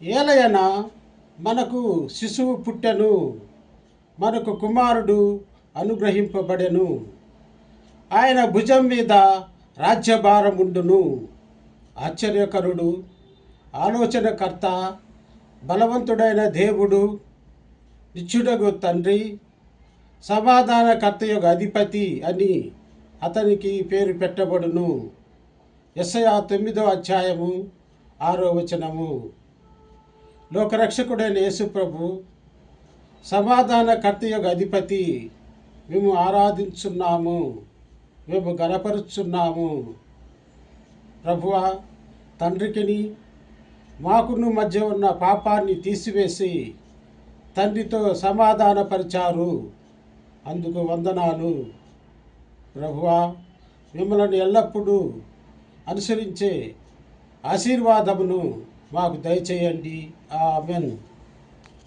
ఏలయన మనకు శిశువు పుట్టెను, మనకు కుమారుడు అనుగ్రహింపబడెను. ఆయన భుజం మీద రాజ్యభారముండును. ఆశ్చర్యకరుడు, ఆలోచనకర్త, బలవంతుడైన దేవుడు, నిత్యుడగు తండ్రి, సమాధానకర్త యొక్క అధిపతి అని అతనికి పేరు పెట్టబడును. యెషయా 9:6 లోకరక్షకుడైన యేసుప్రభు, సమాధానకర్త యొక్క అధిపతి మేము ఆరాధించున్నాము, మేము గణపరుచున్నాము. ప్రభువా, తండ్రికిని మాకును మధ్య ఉన్న పాపాన్ని తీసివేసి తండ్రితో సమాధానపరిచారు. అందుకు వందనాలు. ప్రభువా, మిమ్మల్ని ఎల్లప్పుడూ అనుసరించే ఆశీర్వాదమును మాకు దయచేయండి. ఆమెన్.